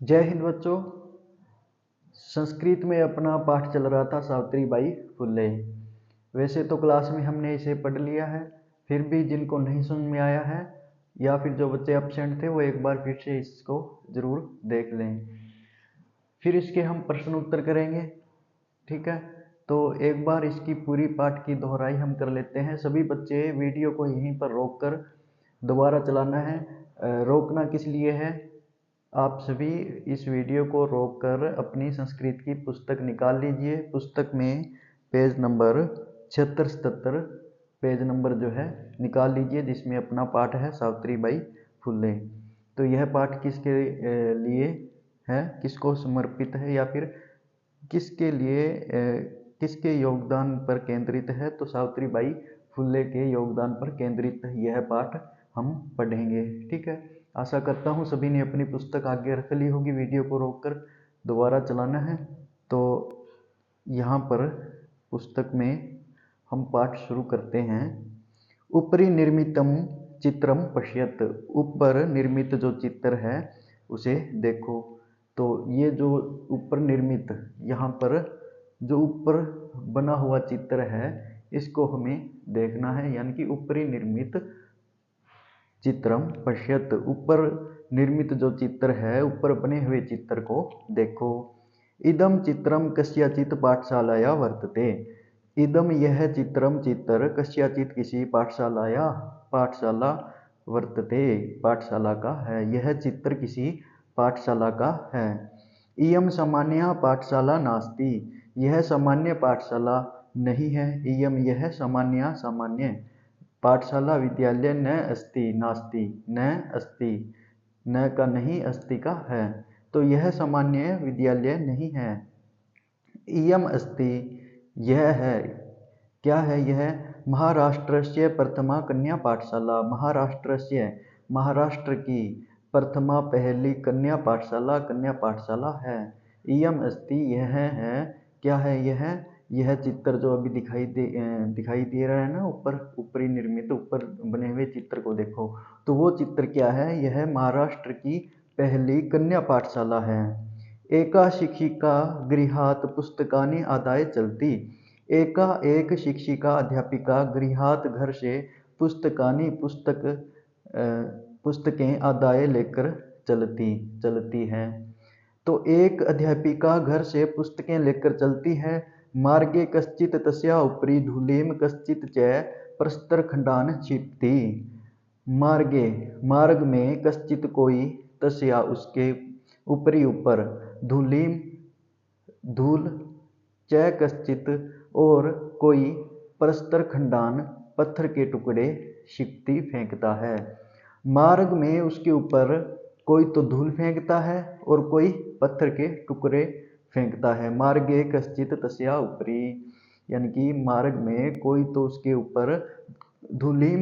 जय हिंद बच्चों। संस्कृत में अपना पाठ चल रहा था सावित्री बाई फुले। वैसे तो क्लास में हमने इसे पढ़ लिया है, फिर भी जिनको नहीं समझ में आया है या फिर जो बच्चे एब्सेंट थे वो एक बार फिर से इसको ज़रूर देख लें। फिर इसके हम प्रश्न उत्तर करेंगे, ठीक है। तो एक बार इसकी पूरी पाठ की दोहराई हम कर लेते हैं। सभी बच्चे वीडियो को यहीं पर रोक कर दोबारा चलाना है। रोकना किस लिए है, आप सभी इस वीडियो को रोककर अपनी संस्कृत की पुस्तक निकाल लीजिए। पुस्तक में पेज नंबर 76-77 पेज नंबर जो है निकाल लीजिए, जिसमें अपना पाठ है सावित्री बाई फुले। तो यह पाठ किसके लिए है, किसको समर्पित है या फिर किसके लिए किसके योगदान पर केंद्रित है, तो सावित्री बाई फुले के योगदान पर केंद्रित यह पाठ हम पढ़ेंगे, ठीक है। आशा करता हूँ सभी ने अपनी पुस्तक आगे रख ली होगी। वीडियो को रोककर दोबारा चलाना है। तो यहाँ पर पुस्तक में हम पाठ शुरू करते हैं। ऊपरी निर्मितम चित्रम पश्यत, ऊपर निर्मित जो चित्र है उसे देखो। तो ये जो ऊपर निर्मित, यहाँ पर जो ऊपर बना हुआ चित्र है इसको हमें देखना है, यानी कि ऊपरी निर्मित चित्रम पश्यत, ऊपर निर्मित जो चित्र है, ऊपर बने हुए चित्र को देखो। इदम चित्रम कस्याचित पाठशालाया वर्तते, इदम यह चित्रम चित्र कस्याचित किसी पाठशालाया, पाठशाला वर्तते पाठशाला का है, यह चित्र किसी पाठशाला का है। इयम सामान्य पाठशाला नास्ति, यह सामान्य पाठशाला नहीं है। इयम यह सामान्य सामान्य पाठशाला विद्यालय न अस्ति नास्ति, न अस्ति, न का नहीं अस्ति का है, तो यह सामान्य विद्यालय नहीं है। इयम अस्ति यह है, क्या है यह, महाराष्ट्र से प्रथमा कन्या पाठशाला, महाराष्ट्र से महाराष्ट्र की प्रथमा पहली कन्या पाठशाला है। इयम अस्ति यह है, क्या है यह चित्र जो अभी दिखाई दे रहा है ना, ऊपरी निर्मित ऊपर बने हुए चित्र को देखो। तो वो चित्र क्या है, यह महाराष्ट्र की पहली कन्या पाठशाला है। एका शिक्षिका गृहात पुस्तकानि आदाय चलती, एका एक शिक्षिका अध्यापिका गृहात घर से पुस्तकानि पुस्तकें आदाय लेकर चलती है। तो एक अध्यापिका घर से पुस्तकें लेकर चलती है। मार्गे कश्चित तस्या उपरि धूलिम कश्चित च प्रस्तरखंडान क्षिपति, मार्गे मार्ग में कश्चित कोई, तस्या उसके, ऊपरी ऊपर, धूलिम धूल, च कश्चित और कोई, प्रस्तरखंडान पत्थर के टुकड़े, क्षिपति फेंकता है। मार्ग में उसके ऊपर कोई तो धूल फेंकता है और कोई पत्थर के टुकड़े फेंकता है। मार्गे कश्चित तस्या ऊपरी, यानी कि मार्ग में कोई तो उसके ऊपर धूलिम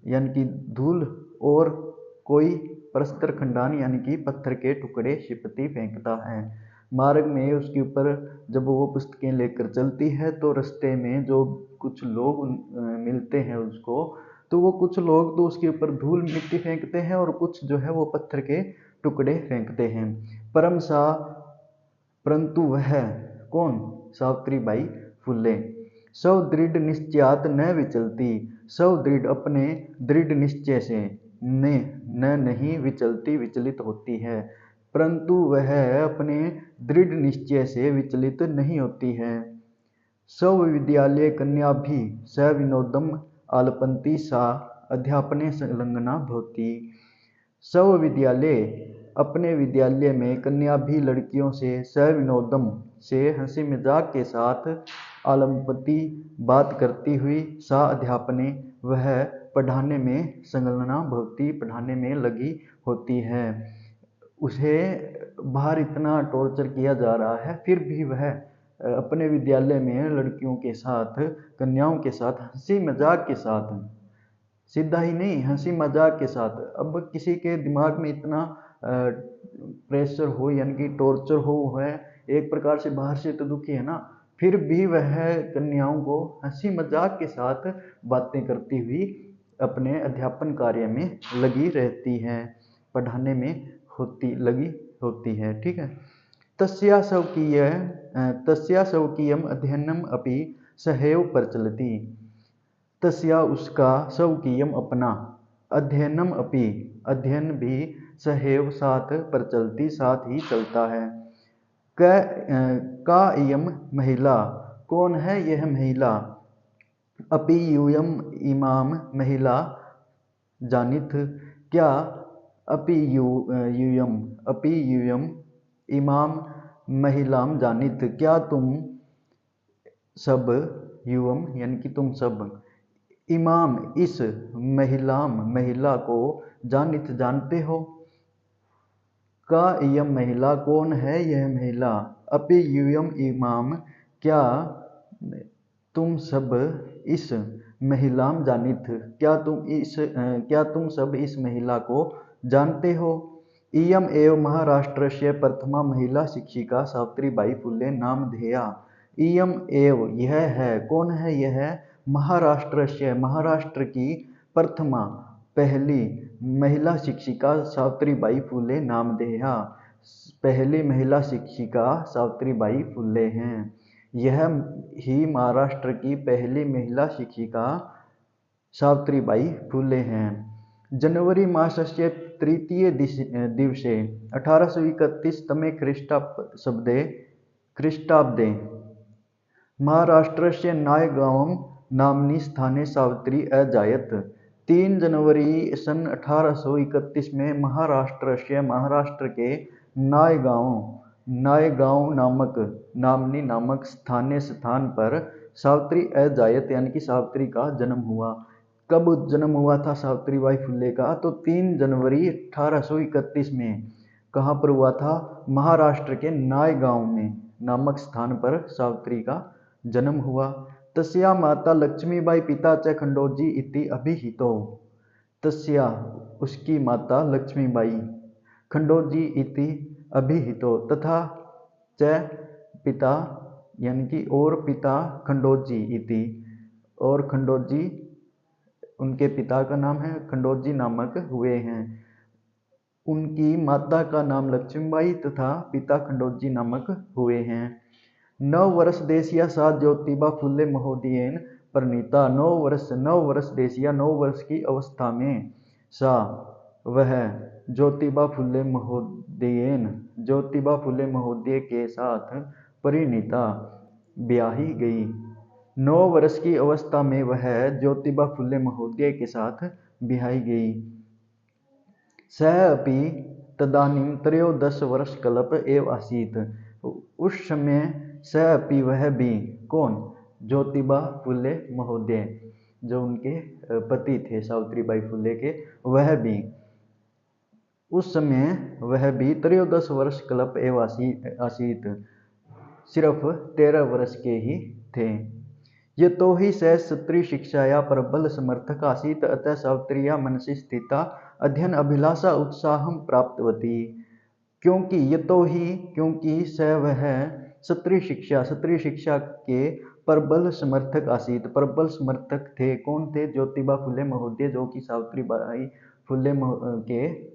यानी कि धूल और कोई प्रस्तरखंडान यानी कि पत्थर के टुकड़े क्षिपति फेंकता है। मार्ग में उसके ऊपर जब वो पुस्तकें लेकर चलती है तो रास्ते में जो कुछ लोग मिलते हैं उसको, तो वो कुछ लोग तो उसके ऊपर धूल मिट्टी फेंकते हैं और कुछ जो है वो पत्थर के टुकड़े फेंकते हैं। परंतु वह कौन, सावित्री बाई फुले, सव दृढ़ निश्चयात न विचलती, सव दृढ़ अपने दृढ़ निश्चय से, न नहीं विचलती विचलित होती है, परंतु वह अपने दृढ़ निश्चय से विचलित नहीं होती है। सव विद्यालय कन्या भी स विनोदम आलपंती सा अध्यापने संलग्ना भवती, सव विद्यालय अपने विद्यालय में कन्या भी लड़कियों से, सविनोदम से हंसी मजाक के साथ, आलम्पति बात करती हुई, सा अध्यापने वह पढ़ाने में, संलग्ना भवती पढ़ाने में लगी होती है। उसे बाहर इतना टॉर्चर किया जा रहा है फिर भी वह अपने विद्यालय में लड़कियों के साथ, कन्याओं के साथ हंसी मजाक के साथ, सीधा ही नहीं हंसी मजाक के साथ, अब किसी के दिमाग में इतना प्रेशर हो यानी कि टॉर्चर हो, है एक प्रकार से बाहर से तो दुखी है ना, फिर भी वह कन्याओं को हंसी मजाक के साथ बातें करती हुई अपने अध्यापन कार्य में लगी रहती हैं, पढ़ाने में लगी होती है। ठीक है। तस्या स्वकीयम अध्ययनम अपि सहैव प्रचलति। तस्या उसका, स्वकीयम अपना, अध्ययनम अपि अध्ययन भी, सहैव साथ, प्रचलति साथ ही चलता है। का इयम महिला, कौन है यह महिला। अपि यूयम इमाम महिला जानिथ, क्या। अपि यूयम इमाम महिलाम जानिथ, क्या तुम सब, यूयम यानी कि तुम सब, इमाम इस, महिलाम महिला को, जानिथ जानते हो। का इयम महिला, कौन है यह महिला। अपि यूयम इमाम, क्या तुम सब इस, महिलाम जानिथ, क्या तुम सब इस महिला को जानते हो। इयम एव महाराष्ट्रस्य प्रथमा महिला शिक्षिका सावित्रीबाई फुले नामधेया। इयम एव यह है, कौन है यह, महाराष्ट्रस्य महाराष्ट्र की, प्रथमा पहली, महिला शिक्षिका सावित्रीबाई फुले नामधेया, पहली महिला शिक्षिका सावित्रीबाई फुले हैं। यह ही महाराष्ट्र की पहली महिला शिक्षिका सावित्रीबाई फुले हैं। जनवरी मासस्य तृतीय दिवसे 1831 तमे ख्रीष्टाब्दे महाराष्ट्रस्य नायगांव नाम्नि स्थाने सावित्री अजायत। 3 जनवरी सन 1831 में महाराष्ट्र के नायगांव नामक स्थान पर सावित्री अजायत यानी कि सावित्री का जन्म हुआ। कब जन्म हुआ था सावित्रीबाई फुले का, तो 3 जनवरी 1831 में। कहाँ पर हुआ था, महाराष्ट्र के नायगांव में नामक स्थान पर सावित्री का जन्म हुआ। तस्या माता लक्ष्मीबाई पिता च खंडोजी इति अभिहितो। तस्या उसकी माता लक्ष्मीबाई, खंडोजी इति अभिहितो तथा, च पिता यानी कि और पिता, खंडोजी इति और खंडोजी उनके पिता का नाम है, खंडोजी नामक हुए हैं। उनकी माता का नाम लक्ष्मीबाई तथा पिता खंडोजी नामक हुए हैं। 9 वर्ष देशिया सा ज्योतिबा फुले महोदयेन परिणीता। 9 वर्ष देशिया 9 वर्ष की अवस्था में, सा वह, ज्योतिबा फुले महोदय के साथ, परिणीता ब्याही गई। 9 वर्ष की अवस्था में वह ज्योतिबा फुले महोदय के साथ ब्याही गई। सह अपि तदानीं 13 वर्ष कल्प एव आसीत। उस समय सह अपि वह भी, कौन, ज्योतिबा फुले महोदय जो उनके पति थे सावित्रीबाई फुले के, वह भी उस समय वह भी 13 वर्ष कल्प एव आसीत, सिर्फ 13 वर्ष के ही थे। ये तो ही सह स्त्री शिक्षाया प्रबल समर्थक आसीत, अतः सावित्रिया मनसि स्थिता अध्ययन अभिलाषा उत्साहम प्राप्तवती। क्योंकि सह वह स्त्री शिक्षा के प्रबल समर्थक आसीत, प्रबल समर्थक थे। कौन थे, ज्योतिबा फुले महोदय जो कि सावित्रीबाई फुले के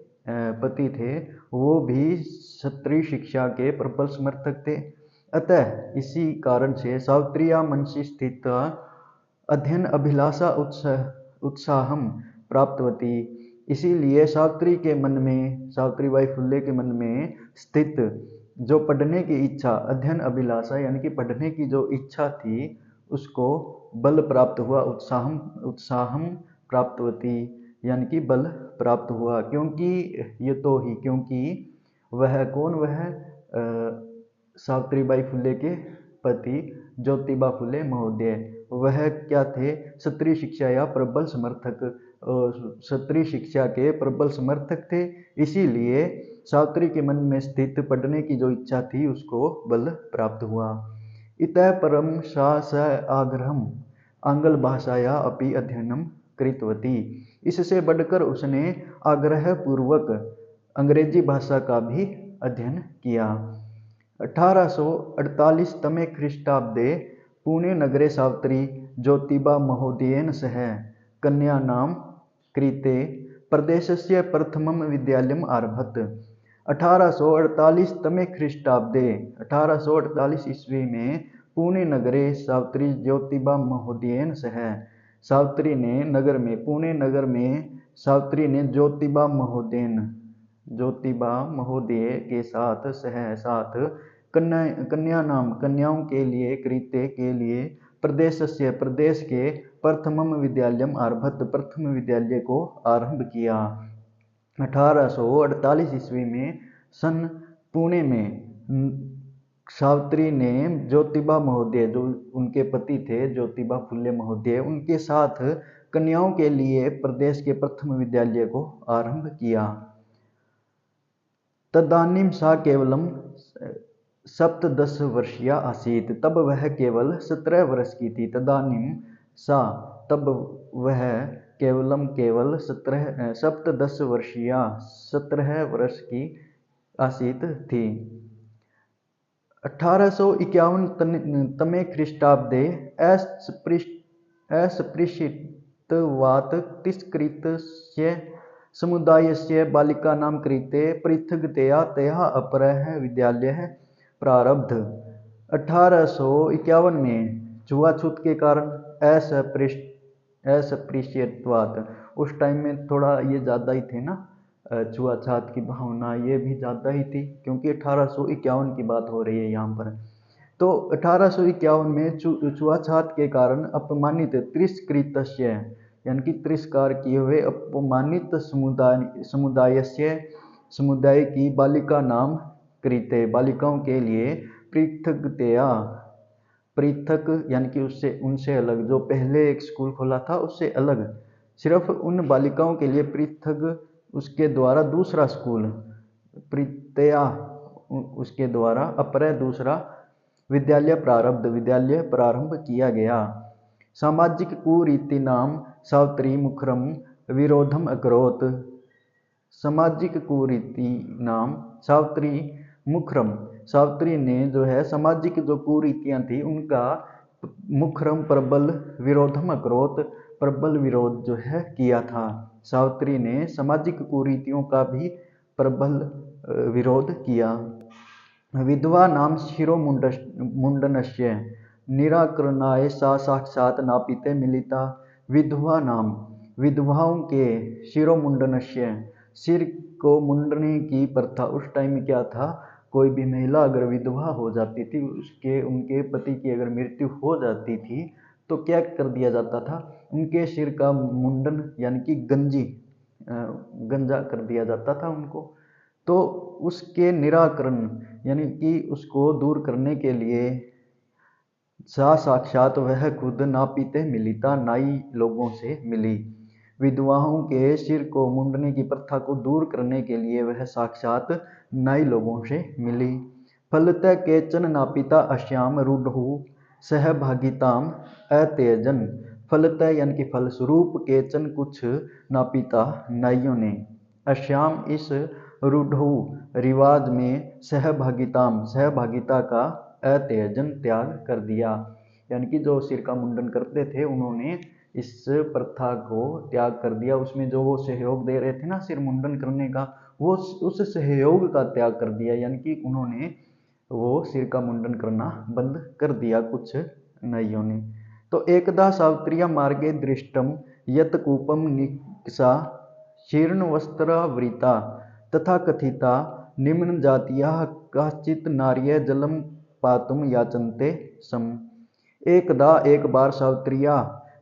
पति थे, वो भी स्त्री शिक्षा के प्रबल समर्थक थे। अतः इसी कारण से सावित्रिया मनसि स्थित अध्ययन अभिलाषा उत्साहम प्राप्तवती, इसीलिए सावित्रीबाई फुले के मन में स्थित जो पढ़ने की इच्छा, अध्ययन अभिलाषा यानी कि पढ़ने की जो इच्छा थी, उसको बल प्राप्त हुआ, उत्साहम प्राप्तवती यानी कि बल प्राप्त हुआ। क्योंकि वह कौन, वह सावित्रीबाई फुले के पति ज्योतिबा फुले महोदय, वह क्या थे, स्त्री शिक्षा या प्रबल समर्थक, स्त्री शिक्षा के प्रबल समर्थक थे। इसीलिए सावित्री के मन में स्थित पढ़ने की जो इच्छा थी, उसको बल प्राप्त हुआ। इतः परम सा स आग्रहम आंग्ल भाषाया अपि अध्ययनम कृतवती। इससे बढ़कर उसने आग्रह पूर्वक अंग्रेजी भाषा का भी अध्ययन किया। 1848 तमे ख्रीष्टाब्दे पुणे नगरे सावित्री ज्योतिबा महोदयेन सह कन्यानां कृते प्रदेशस्य प्रथमं विद्यालयम् आरभत। 1848 तमे ख्रीष्टाब्दे 1848 ईस्वी में पुणे नगरे सावित्री ज्योतिबा महोदयेन सह सावित्री ने नगर में पुणे नगर में सावित्री ने ज्योतिबा महोदय के साथ कन्याओं के लिए कृत्य के लिए प्रदेश के प्रथमम विद्यालयम आरभत प्रथम विद्यालय को आरंभ किया। 1848 ईस्वी में सन पुणे में सावित्री ने ज्योतिबा महोदय जो उनके पति थे ज्योतिबा फुले महोदय उनके साथ कन्याओं के लिए प्रदेश के प्रथम विद्यालय को आरंभ किया। तदानीं सा केवलम सप्तदश वर्षीया आसीत्, तब वह केवल 17 वर्ष की थी। तदानीं सा तब वह केवल सप्तदश वर्षीया 17 वर्ष की आसीत् थी। 1851 तमे ख्रीष्टाब्दे अस्पृश्यत्वात् तिरस्कृतस्य समुदायस्य बालिकानां कृते पृथक्तया तया अपरः विद्यालयः प्रारब्ध। 1851 में छुआछूत के कारण अस्पृश्यत्वात् उस टाइम में थोड़ा ये ज़्यादा ही थे ना, छुआछूत की भावना ये भी ज़्यादा ही थी क्योंकि 1851 की बात हो रही है यहाँ पर। तो 1851 में छुआछूत के कारण अपमानित तिरस्कृतस्य यानी कि तिरस्कार किए हुए अपमानित समुदाय की बालिका नाम कृते बालिकाओं के लिए पृथक यानी कि उनसे अलग जो पहले एक स्कूल खोला था उससे अलग सिर्फ उन बालिकाओं के लिए पृथक उसके द्वारा दूसरा स्कूल पृथया उसके द्वारा अपरः दूसरा विद्यालय प्रारंभ किया गया। सामाजिक कुरीति नाम सावित्री मुखरम विरोधम अकरोत्। सामाजिक कुरीति नाम सावित्री मुखरम सावित्री ने जो है सामाजिक जो कुरीतियाँ थी उनका मुखरम प्रबल विरोधम अकरोत् प्रबल विरोध जो है किया था। सावित्री ने सामाजिक कुरीतियों का भी प्रबल विरोध किया। विधवा नाम शिरोमुंडनस्य निराकरणाय सा साक्षात् नापिते मिलिता। विधवा नाम विधवाओं के शिरोमुंडनस्य सिर को मुंडने की प्रथा उस टाइम में क्या था, कोई भी महिला अगर विधवा हो जाती थी उनके पति की अगर मृत्यु हो जाती थी तो क्या कर दिया जाता था, उनके सिर का मुंडन यानी कि गंजा कर दिया जाता था उनको। तो उसके निराकरण यानी कि उसको दूर करने के लिए साक्षात वह खुद नापिते मिलिता नाई लोगों से मिली। विधवाओं के सिर को मुंडने की प्रथा को दूर करने के लिए वह साक्षात नाई लोगों से मिली। फलतः केचन नापिता अश्याम रूढ़हु सहभागिताम अत्यजन। फलतः यानी कि फलस्वरूप केचन कुछ नापिता नाइयों ने अश्याम इस रूढ़हु रिवाज में सहभागिता का अत्यजन त्याग कर दिया। यानी कि जो सिर का मुंडन करते थे उन्होंने इस प्रथा को त्याग कर दिया। उसमें जो वो सहयोग दे रहे थे ना सिर मुंडन करने का, वो उस सहयोग का त्याग कर दिया, यानी कि उन्होंने वो सिर का मुंडन करना बंद कर दिया कुछ नाइयों ने। तो एकदा सावित्र्या मार्गे दृष्टम यत कूपम निक्षा शीर्णवस्त्रावृता तथा कथिता निम्न जातियाः काश्चित् नार्यः जलम पातुम याचन्ते सम। एकदा एक बार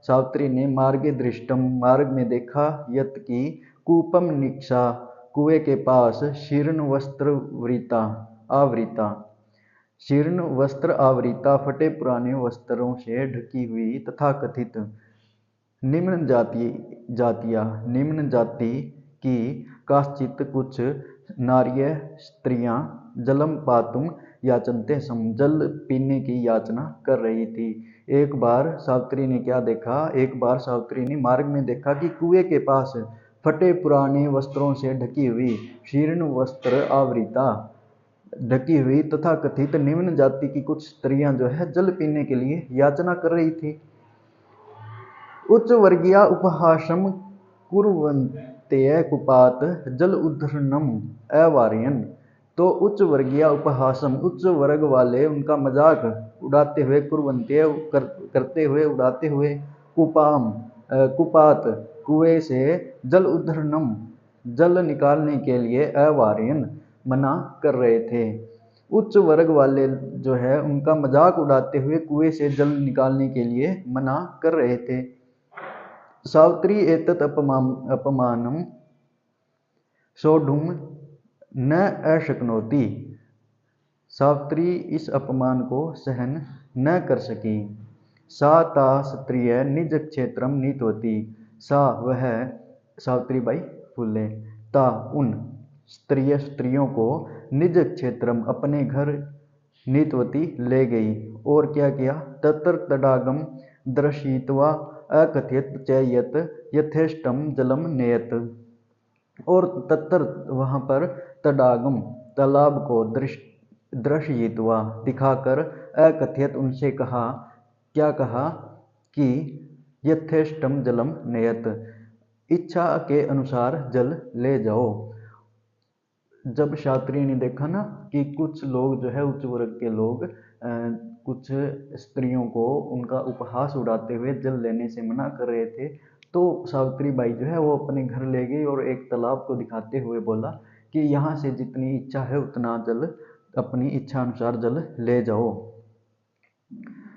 सावित्री ने मार्गे दृष्टम मार्ग में देखा यत की कूपम निक्षा कुएं के पास शीर्ण वस्त्र आवृता फटे पुराने वस्त्रों से ढकी हुई तथा कथित निम्न जाति की काश्चित कुछ नार्य स्त्रियां जलम पातुम याचनते सम जल पीने की याचना कर रही थी। एक बार सावित्री ने क्या देखा, एक बार सावित्री ने मार्ग में देखा कि कुएं के पास फटे पुराने वस्त्रों से ढकी हुई शीर्ण वस्त्र आवृता ढकी हुई तथा कथित निम्न जाति की कुछ स्त्रियां जो है जल पीने के लिए याचना कर रही थी। उच्च वर्गीय उपहासम तेय कुपात जल उद्धरणम अवार्यन। तो उच्च वर्गीय उपहासम, उच्च वर्ग वाले उनका मजाक उड़ाते हुए, कुर्वन्ते करते हुए, उड़ाते हुए, कुपाम कुपात कुएं से, जल उद्धरणम जल निकालने के लिए, अवार्यन मना कर रहे थे। उच्च वर्ग वाले जो है उनका मजाक उड़ाते हुए कुएं से जल निकालने के लिए मना कर रहे थे। सावित्री एतत् अपमानम सोढुम न अशक्नोति। सावित्री इस अपमान को सहन न कर सकी। सा ता क्षत्रिय निज क्षेत्रम नीतवती। सा वह सावित्रीबाई फुले, ता उन स्त्रियों को, निज क्षेत्रम अपने घर, नीतवती ले गई, और क्या किया, तत्र तडागम दर्शयित्वा अकथयत च यत् यथेष्टम जलम नेयत। और तत्र वहाँ पर तडागम तालाब को दर्शयित्वा दिखाकर, अकथयत उनसे कहा, क्या कहा, कि यथेष्टम जलम नेयत इच्छा के अनुसार जल ले जाओ। जब शास्त्री ने देखा ना कि कुछ लोग जो है उच्च वर्ग के लोग कुछ स्त्रियों को उनका उपहास उड़ाते हुए जल लेने से मना कर रहे थे, तो सावित्री बाई जो है वो अपने घर ले गई और एक तालाब को दिखाते हुए बोला कि यहाँ से जितनी इच्छा है उतना जल, अपनी इच्छा अनुसार जल ले जाओ।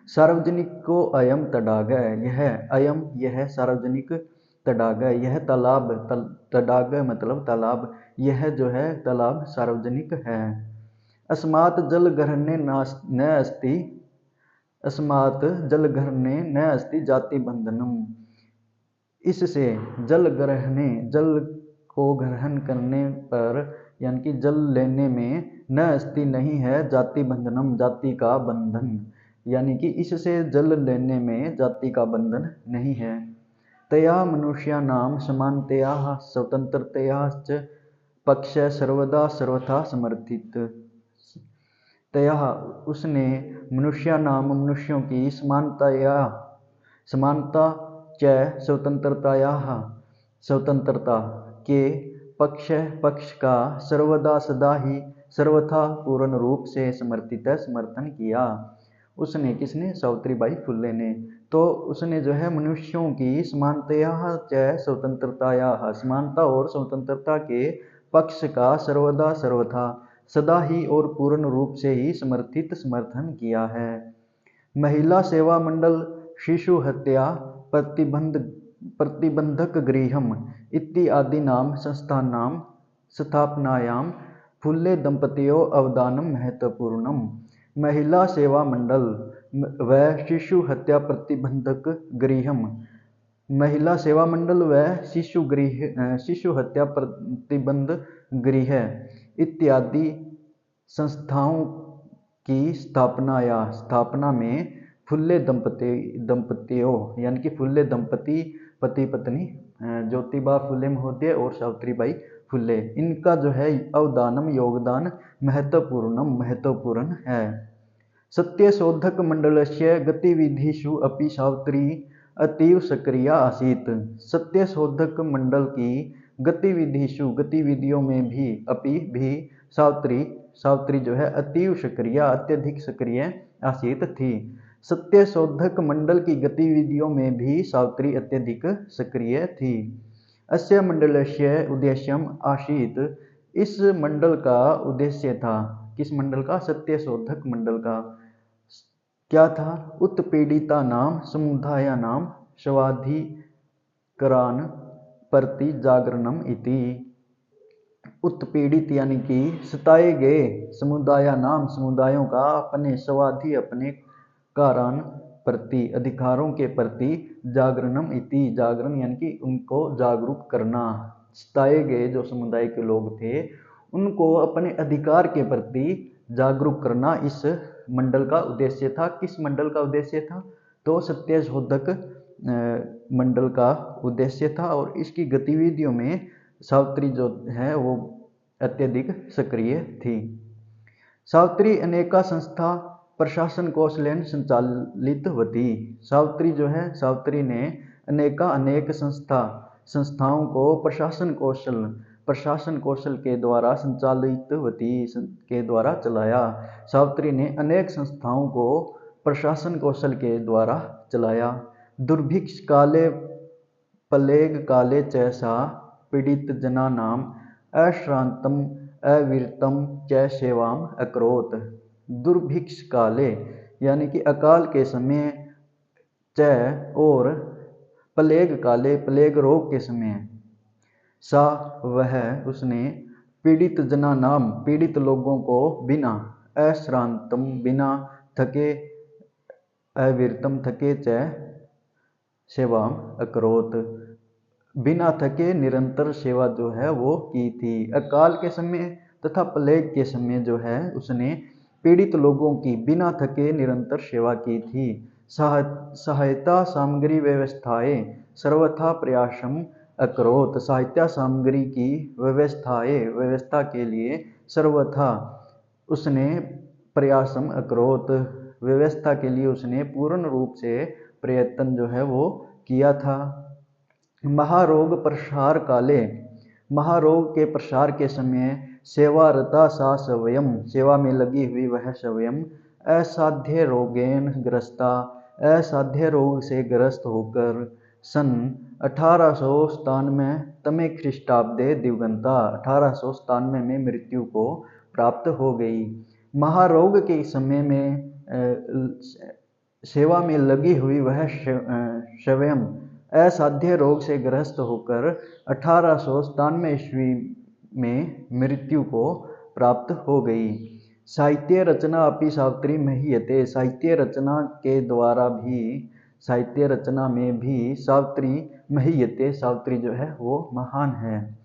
सार्वजनिक को अयम तडाग, यह सार्वजनिक तडाग, यह तालाब, तडाग मतलब तालाब, यह जो है तालाब सार्वजनिक है। अस्मात् जल ग्रहणे न अस्ति, अस्मात् जल ग्रहणे न अस्ति जाति बंधनम। इससे जल ग्रहणे, जल को ग्रहण करने पर यानी कि जल लेने में, न अस्ति नहीं है, जाति बंधनम जाति का बंधन, यानी कि इससे जल लेने में जाति का बंधन नहीं है। तया मनुष्याणां समानतया स्वतंत्रतया च पक्ष सर्वदा सर्वथा समर्थित। तया उसने, मनुष्याणां मनुष्यों की, समानता च स्वतंत्रताया स्वतंत्रता के, पक्ष का, सर्वदा सदा ही, सर्वथा पूर्ण रूप से समर्थन किया। उसने, किसने, सावित्रीबाई फुले ने। तो उसने जो है मनुष्यों की समानतया च स्वतंत्रताया, समानता और स्वतंत्रता के पक्ष का सर्वदा सर्वथा, सदा ही और पूर्ण रूप से ही समर्थन किया है। महिला सेवा मंडल, शिशु हत्या प्रतिबंधक गृहम इत्यादीनां संस्थानां स्थापनायां फुल्ले दंपतियों अवदानम महत्वपूर्णम। महिला सेवा मंडल व शिशु हत्या प्रतिबंधक गृहम, महिला सेवा मंडल व शिशु हत्या प्रतिबंध गृह इत्यादि संस्थाओं की स्थापना में फुल्ले दंपतियों यानी कि फुल्ले दंपति, पति पत्नी ज्योतिबा फुले महोदय और सावित्रीबाई फुले, इनका जो है अवदानम योगदान महत्वपूर्ण है। सत्यशोधक मंडलस्य गतिविधिषु अपि सावित्री अतीव सक्रिया आसीत्। सत्यशोधक मंडल की गतिविधियों में भी सावित्री जो है अतीव सक्रिय, अत्यधिक सक्रिय आसीत् थी। सत्यशोधक मंडल की गतिविधियों में भी सावित्री अत्यधिक सक्रिय थी। अस्य मंडलस्य उद्देश्यम आसीत्, इस मंडल का उद्देश्य था, किस मंडल का, सत्यशोधक मंडल का क्या था, उत्पीड़ितानां समुदायानां स्वाधिकरण प्रति जागरणम इति। उत्पीड़ित यानी कि सताए गए समुदायों का अपने स्वाधि, अपने कारण प्रति, अधिकारों के प्रति, जागरणम इति, जागरण यानी कि उनको जागरूक करना। सताए गए जो समुदाय के लोग थे उनको अपने अधिकार के प्रति जागरूक करना इस मंडल का उद्देश्य था। किस मंडल का उद्देश्य था, तो सत्यशोधक मंडल का उद्देश्य था। और इसकी गतिविधियों में सावित्री जो है वो अत्यधिक सक्रिय थी। सावित्री अनेका संस्था प्रशासन कौशलेन संचालित होती। सावित्री जो है, सावित्री ने अनेक संस्था, संस्थाओं को प्रशासन कौशल के द्वारा संचालित होती के द्वारा चलाया। सावित्री ने अनेक संस्थाओं को प्रशासन कौशल के द्वारा चलाया। दुर्भिक्ष काले प्लेग काले च सा पीड़ित जना नाम अश्रांतम अविरतम च सेवाम अकरोत। दुर्भिक्ष काले यानी कि अकाल के समय, च और प्लेग काले प्लेग रोग के समय, सा वह उसने पीड़ित जना नाम पीड़ित लोगों को बिना अश्रांतम बिना थके अविरतम थके च सेवाम अकरोत बिना थके निरंतर सेवा जो है वो की थी। अकाल के समय तथा प्लेग के समय जो है उसने पीड़ित लोगों की बिना थके निरंतर सेवा की थी। सहायता सामग्री व्यवस्थाएं सर्वथा प्रयासम अकरोत। सहायता सामग्री की व्यवस्था के लिए सर्वथा उसने प्रयासम अकरोत व्यवस्था के लिए उसने पूर्ण रूप से प्रयत्न जो है वो किया था। महारोग प्रसार काले महारोग के प्रसार के समय सेवारता सा स्वयं सेवा में लगी हुई वह स्वयं असाध्य रोगेन ग्रस्ता असाध्य रोग से ग्रस्त होकर सन 1897 तमे ख्रीष्टाब्दे दिवंगता 1897 में मृत्यु को प्राप्त हो गई। महारोग के समय में सेवा में लगी हुई वह स्वयं असाध्य रोग से ग्रस्त होकर 1897 ईस्वी में मृत्यु को प्राप्त हो गई। साहित्य रचना अपि सावित्री महीयते। साहित्य रचना के द्वारा भी साहित्य रचना में भी सावित्री महीयते सावित्री जो है वो महान है।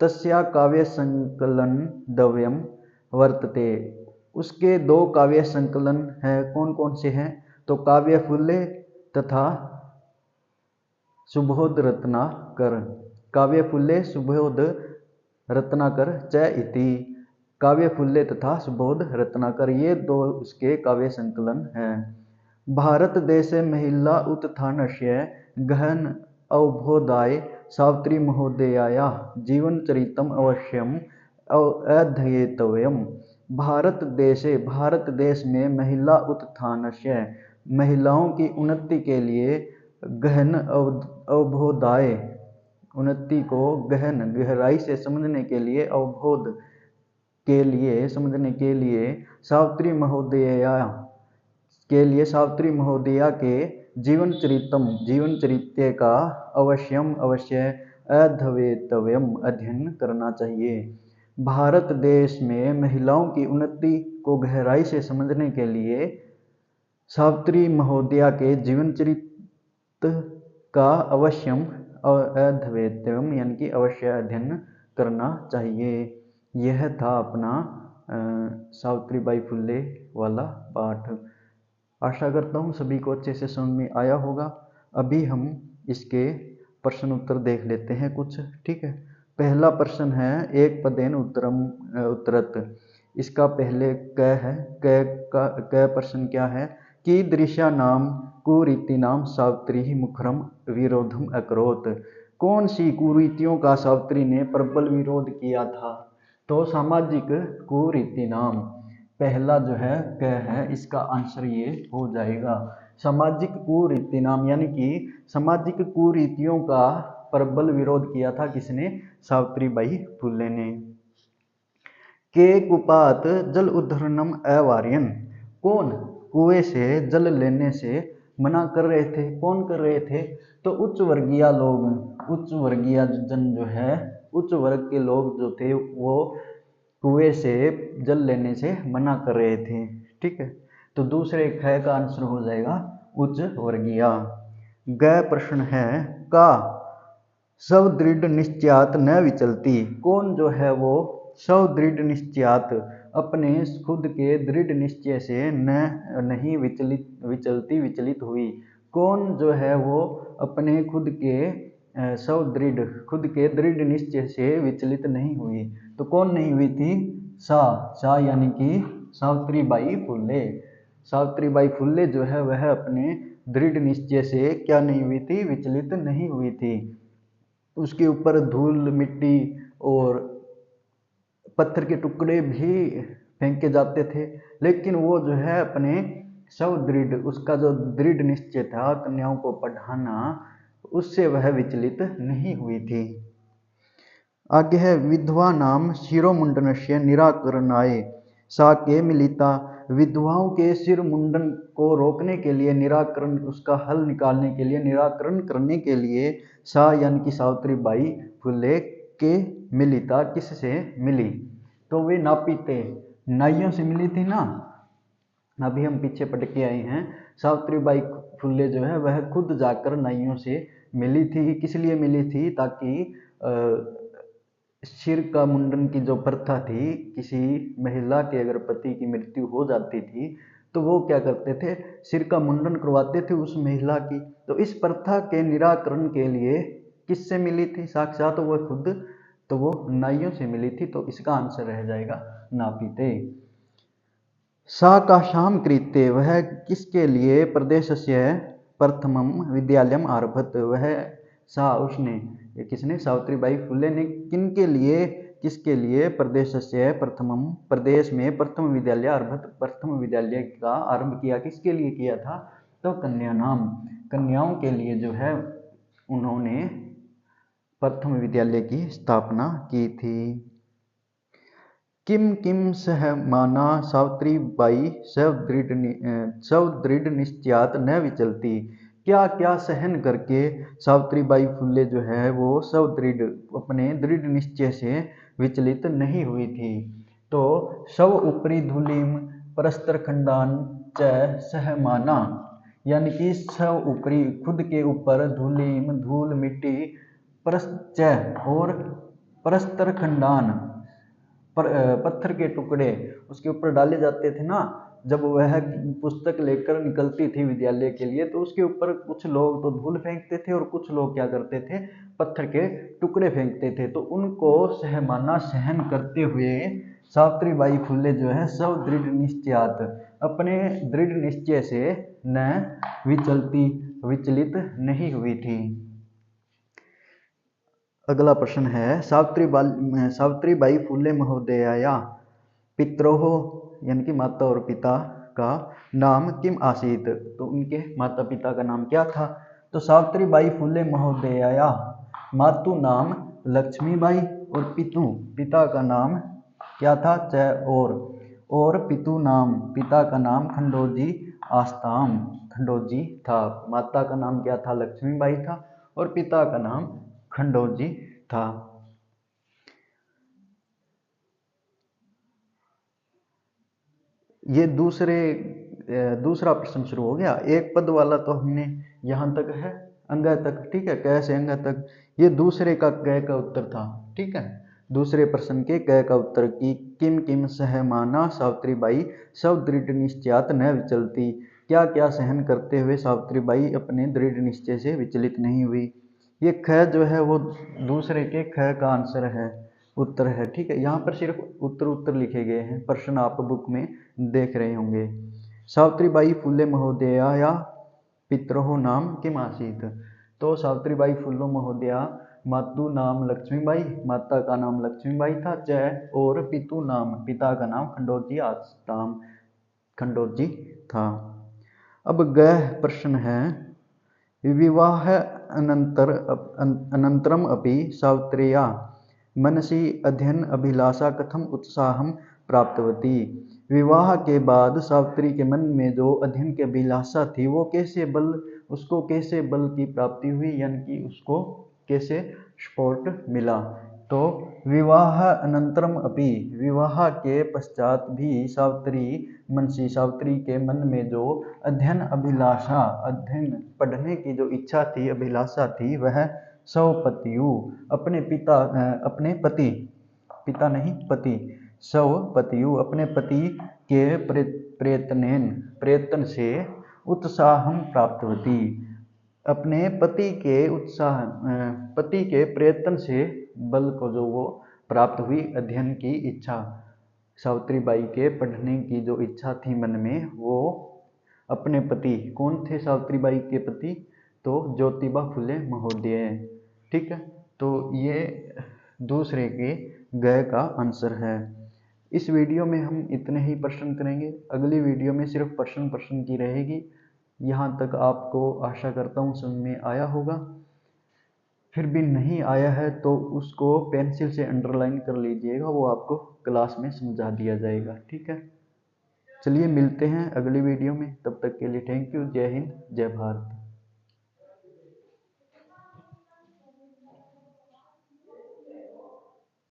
तस्या काव्य संकलन द्वयम वर्तते। उसके दो काव्य संकलन है, कौन कौन से हैं? तो काव्य फुल्ले तथा सुबोध रत्नाकर। काव्य फुल्ले सुबोध रत्नाकर च इति। काव्य फुल्ले तथा सुबोध रत्नाकर ये दो उसके काव्य संकलन हैं। भारत देशे महिला उत्थानस्य गहन अवबोधाय सावित्री महोदयाया जीवन चरितम अवश्यम अध्येतव्यम। भारत देश में महिला उत्थानस्य महिलाओं की उन्नति के लिए गहन अवबोधाय उन्नति को गहन गहराई से समझने के लिए अवबोध के लिए समझने के लिए सावित्री महोदया के जीवन चरित्र का अवश्य अध्येतव्यम अध्ययन करना चाहिए। भारत देश में महिलाओं की उन्नति को गहराई से समझने के लिए सावित्री महोदया के जीवन चरित्र का अवश्यम अध्येतव्यम यानी कि अवश्य अध्ययन करना चाहिए। यह था अपना सावित्रीबाई फुल्ले वाला पाठ। आशा करता हूँ सभी को अच्छे से समझ में आया होगा। अभी हम इसके प्रश्न उत्तर देख लेते हैं कुछ, ठीक है। पहला प्रश्न है एक पदेन उत्तरम उत्तरत। इसका पहले क है, क प्रश्न क्या है? कीदृशा नाम कुरीति नाम सावित्री मुखरम विरोधम अकरोत। कौन सी कुरीतियों का सावित्री ने प्रबल विरोध किया था? तो सामाजिक कुरीति नाम पहला जो है क है, इसका आंसर ये हो जाएगा। सामाजिक कुरीति नाम यानी कि सामाजिक कुरीतियों का प्रबल विरोध किया था किसने? सावित्रीबाई फुले ने। के कुपात जल उद्धरणम अवार्यन। कौन कुएं से जल लेने से मना कर रहे थे? कौन कर रहे थे? तो उच्च वर्गीय लोग, उच्च वर्गीय जन जो है, उच्च वर्ग के लोग जो थे वो कुएं से जल लेने से मना कर रहे थे, ठीक है। तो दूसरे ख का आंसर हो जाएगा उच्च वर्गीय। ग प्रश्न है का सदृढ़ निश्चयात न विचलती। कौन जो है वो सदृढ़ निश्चयात अपने खुद के दृढ़ निश्चय से नहीं विचलित हुई। कौन जो है वो अपने खुद के दृढ़ निश्चय से विचलित नहीं हुई। तो कौन नहीं हुई थी? सा यानी कि सावित्रीबाई फुले। सावित्रीबाई फुले जो है वह अपने दृढ़ निश्चय से क्या नहीं हुई थी? विचलित नहीं हुई थी। उसके ऊपर धूल मिट्टी और पत्थर के टुकड़े भी फेंके जाते थे, लेकिन वो जो है अपने सदृढ़, उसका जो दृढ़ निश्चय था कन्याओं को पढ़ाना, उससे वह विचलित नहीं हुई थी। आगे है विधवा नाम शिरोमुंडनस्य निराकरणाय सा के मिलिता। विधवाओं के सिर मुंडन को रोकने के लिए, निराकरण उसका हल निकालने के लिए, निराकरण करने के लिए सा यानी कि सावित्री बाई फुले के मिलिता किससे मिली? तो वे नापीते नाइयों से मिली थी ना, अभी हम पीछे पढ़ के आए हैं। सावित्री बाई फुले जो है वह खुद जाकर नाइयों से मिली थी। किस लिए मिली थी? ताकि सिर का मुंडन की जो प्रथा थी, किसी महिला के अगर पति की मृत्यु हो जाती थी तो वो क्या करते थे, सिर का मुंडन करवाते थे उस महिला की। तो इस प्रथा के निराकरण के लिए किससे मिली थी? साक्षात वह खुद, तो वो नाइयों से मिली थी। तो इसका आंसर रह जाएगा नापीते। सा का शाम कृत्य, वह किसके लिए प्रदेशस्य प्रथमम विद्यालयम आरभत, वह सा उसने, किसने? सावित्री बाई फुले ने किनके लिए, किसके लिए प्रदेशस्य प्रथमम, प्रदेश में प्रथम विद्यालय आरभत, प्रथम विद्यालय का आरंभ किया। किसके लिए किया था? तो कन्या नाम, कन्याओं के लिए जो है उन्होंने प्रथम विद्यालय की स्थापना की थी। किम किम सह माना सावित्री बाई सदृढ़ निश्चयात न विचलती, क्या क्या सहन करके सावित्री बाई फुले जो है वो सदृढ़, अपने दृढ़ निश्चय से विचलित नहीं हुई थी। तो सव ऊपरी धूलिम परस्तर खंडान च सहमाना, यानी कि सव ऊपरी खुद के ऊपर धूलिम धूल मिट्टी, परस्त और परस्तर खंडान पत्थर के टुकड़े उसके ऊपर डाले जाते थे ना, जब वह पुस्तक लेकर निकलती थी विद्यालय के लिए, तो उसके ऊपर कुछ लोग तो धूल फेंकते थे और कुछ लोग क्या करते थे, पत्थर के टुकड़े फेंकते थे। तो उनको सहमाना, सहन करते हुए सावित्री बाई फुले जो है सब दृढ़ निश्चयात, अपने दृढ़ निश्चय से न विचलती, विचलित नहीं हुई थी। अगला प्रश्न है सावित्री बाई फुले महोदया पित्रोह, यानी कि माता और पिता का नाम किम आसीत, तो उनके माता पिता का नाम क्या था? तो सावित्री बाई फुले महोदया मातु नाम लक्ष्मीबाई और पिता का नाम क्या था? और पितु नाम, पिता का नाम खंडोजी आस्ताम, खंडोजी था। माता का नाम क्या था? लक्ष्मीबाई था और पिता का नाम खंडोजी था। ये दूसरा प्रश्न शुरू हो गया। एक पद वाला तो हमने यहाँ तक है, अंग तक, ठीक है, क से अंग तक। ये दूसरे का क का उत्तर था, ठीक है। दूसरे प्रश्न के क का उत्तर की किम किम सह माना सावित्री बाई सब दृढ़ निश्चयात न विचलती, क्या क्या सहन करते हुए सावित्री बाई अपने दृढ़ निश्चय से विचलित नहीं हुई। ये ख जो है वो दूसरे के ख का आंसर है, उत्तर है, ठीक है। यहाँ पर सिर्फ उत्तर लिखे गए हैं, प्रश्न आप बुक में देख रहे होंगे। सावित्री बाई फुले महोदया या पितरोह नाम किम आसीत, तो सावित्री बाई फुले महोदया मातु नाम लक्ष्मीबाई, माता का नाम लक्ष्मीबाई था, च और पितु नाम, पिता का नाम खंडोजी आस्ताम, खंडोजी था। अब गह प्रश्न है विवाह अनंतरम अपि सावित्र्या मनसि अध्ययन अभिलाषा कथम उत्साहम प्राप्तवती, विवाह के बाद सावित्री के मन में जो अध्ययन की अभिलाषा थी वो उसको कैसे बल की प्राप्ति हुई, यानी कि उसको कैसे सपोर्ट मिला। तो विवाह अनंतरम अपि, विवाह के पश्चात भी सावित्री के मन में जो अध्ययन अभिलाषा, अध्ययन पढ़ने की जो इच्छा थी, अभिलाषा थी, वह स्वपतियु, अपने पति, पिता नहीं पति, स्वपतियु अपने पति के प्रयत्न से उत्साहम प्राप्तवती, अपने पति के प्रयत्न से बल को जो वो प्राप्त हुई, अध्ययन की इच्छा, सावित्री बाई के पढ़ने की जो इच्छा थी मन में, वो अपने पति, कौन थे सावित्री बाई के पति? तो ज्योतिबा फुले महोदय, ठीक है। तो तो ये दूसरे के गए का आंसर है। इस वीडियो में हम इतने ही प्रश्न करेंगे, अगली वीडियो में सिर्फ प्रश्न की रहेगी। यहाँ तक आपको आशा करता हूँ समझ में आया होगा। फिर भी नहीं आया है तो उसको पेंसिल से अंडरलाइन कर लीजिएगा, वो आपको क्लास में समझा दिया जाएगा। ठीक है, चलिए मिलते हैं अगली वीडियो में, तब तक के लिए थैंक यू। जय हिंद, जय भारत।